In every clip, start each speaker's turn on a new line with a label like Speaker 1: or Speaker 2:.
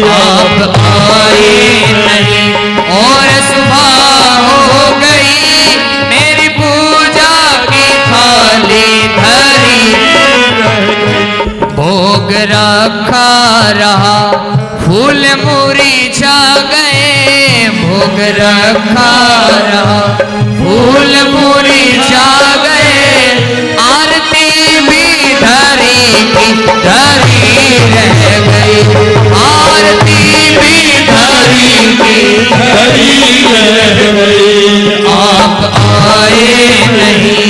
Speaker 1: आप आए नहीं और सुबह हो गई, मेरी पूजा की थाली धरी, भोग रखा रहा फूल मुरझा गए, भोग रखा रहा फूल मुरझा गए, आरती भी धरी की धरी रह गई, आरती भी धरी की धरी रह गई, आप आए नहीं।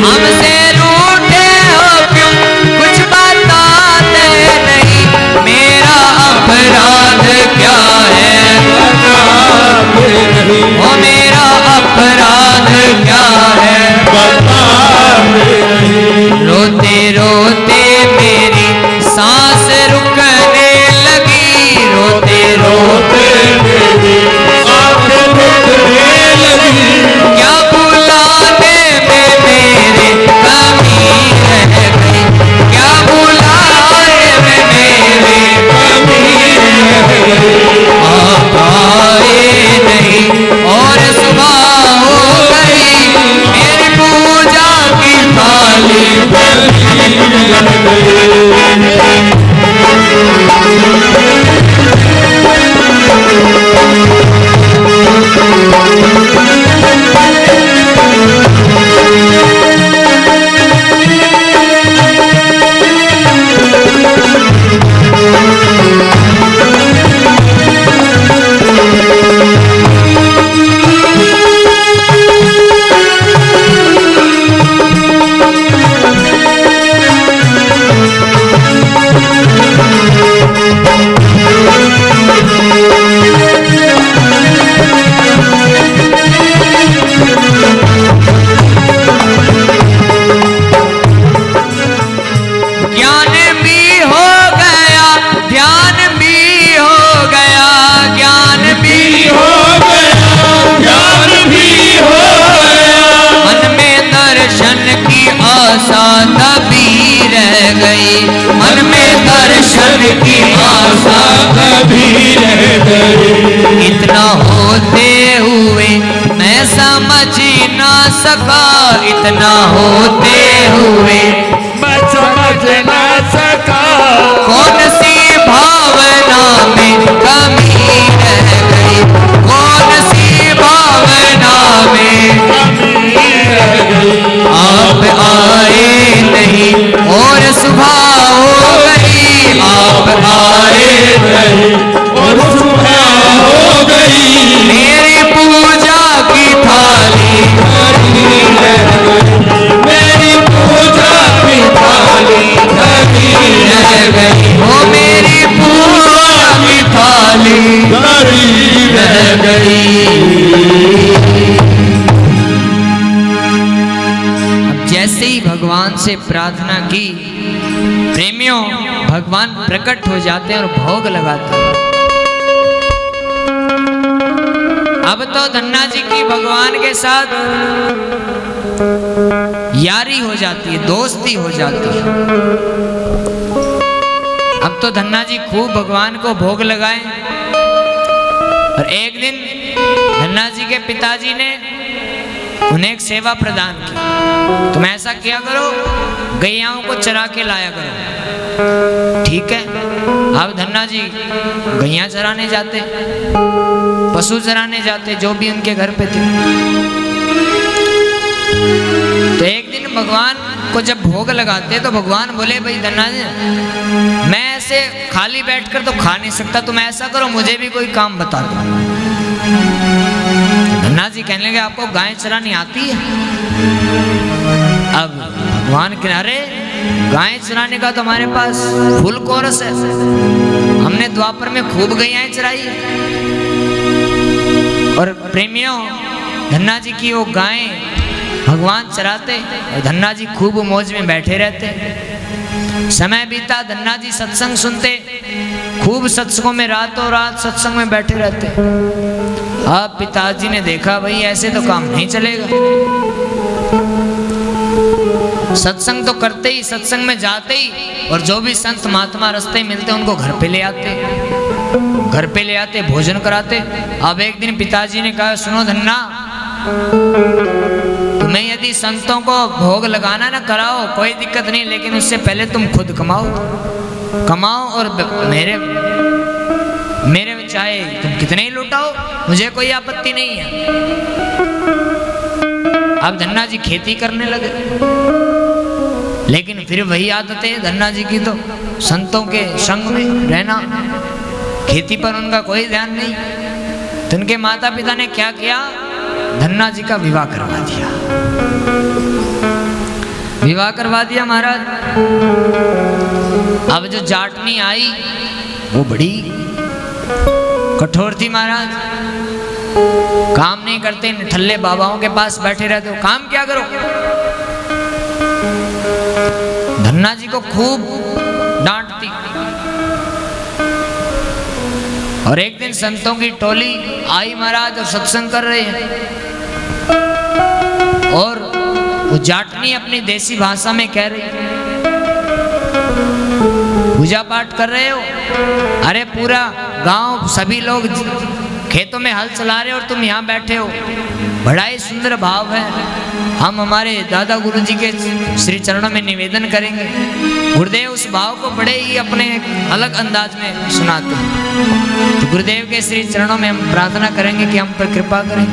Speaker 1: हमसे रूठे हो क्यों कुछ बताते नहीं, मेरा अपराध क्या है बताते नहीं, ओ मेरा अपराध क्या है बताते नहीं। रोते रोते मेरी सांस रुकने लगी, रोते रोते मेरी सांस रुकने लगी, क्या आप आए नहीं और सुबह हो गई, मेरी पूजा की थाली भरी मन में दर्शन की आशा कभी रह गई, इतना होते हुए मैं समझ ना सका, इतना होते हुए मैं समझ ना सका, कौन सी भावना में कमी रह गई, कौन सी भावना में कमी रह गई, आप आए नहीं और सुबह हो गई, आप आए नहीं और सुबह हो गई, मेरी पूजा की थाली धरी रह गई, मेरी पूजा की थाली धरी रह गई, ओ मेरी पूजा की थाली धरी रह गई। जैसे ही भगवान से प्रार्थना की, प्रेमियों भगवान प्रकट हो जाते हैं और भोग लगाते हैं। अब तो धन्ना जी की भगवान के साथ यारी हो जाती है, दोस्ती हो जाती है। अब तो धन्ना जी खूब भगवान को भोग लगाए। और एक दिन धन्ना जी के पिताजी ने उन्हें एक सेवा प्रदान की, तुम ऐसा किया करो, गैयाओं को चरा के लाया करो। ठीक है। अब धन्ना जी गैया चराने जाते, पशु चराने जाते, जो भी उनके घर पे थे। तो एक दिन भगवान को जब भोग लगाते तो भगवान बोले, भाई धन्ना जी खाली बैठकर तो खा नहीं सकता, तुम ऐसा करो मुझे भी कोई काम बता दो। धन्ना जी कहने लगे आपको गाय चरानी आती है? अब भगवान किनारे गाय चराने का तो हमारे पास फुल कोरस है, हमने द्वापर में खूब गैयाएं चराई। और प्रेमियों, धन्ना जी की वो गायें भगवान चराते और धन्ना जी खूब मौज में बैठे रहते। समय बीता, धन्ना जी सत्संग सुनते, खूब सत्संगों में रातों रात सत्संग में बैठे रहते। अब पिताजी ने देखा भाई ऐसे तो काम नहीं चलेगा, सत्संग तो करते ही, सत्संग में जाते ही, और जो भी संत महात्मा रास्ते मिलते उनको घर पे ले आते, घर पे ले आते, भोजन कराते। अब एक दिन पिताजी ने कहा सुनो धन्ना, तुम्हें यदि संतों को भोग लगाना ना कराओ कोई दिक्कत नहीं, लेकिन उससे पहले तुम खुद कमाओ और मेरे चाहे तुम कितने ही लुटाओ, मुझे कोई आपत्ति नहीं है। अब धन्ना जी खेती करने लगे, लेकिन फिर वही आदत है धन्ना जी की, तो संतों के संग में रहना, खेती पर उनका कोई ध्यान नहीं। तो उनके माता पिता ने क्या किया, धन्ना जी का विवाह करवा दिया। विवाह करवा दिया महाराज। अब जो जाटनी आई वो बड़ी कठोर थी महाराज, काम नहीं करते, निठल्ले बाबाओं के पास बैठे रहते हो, काम क्या करो। धन्ना जी को खूब डांटती। और एक दिन संतों की टोली आई महाराज और सत्संग कर रहे हैं, और वो जाटनी अपनी देसी भाषा में कह रही, पूजा पाठ कर रहे हो, अरे पूरा गांव सभी लोग खेतों में हल चला रहे हो और तुम यहाँ बैठे हो, बड़ा ही सुंदर भाव है। हम हमारे दादा गुरु जी के श्री चरणों में निवेदन करेंगे। गुरुदेव उस भाव को बड़े ही अपने अलग अंदाज में सुनाते हैं। तो गुरुदेव के श्री चरणों में हम प्रार्थना करेंगे कि हम पर कृपा करें।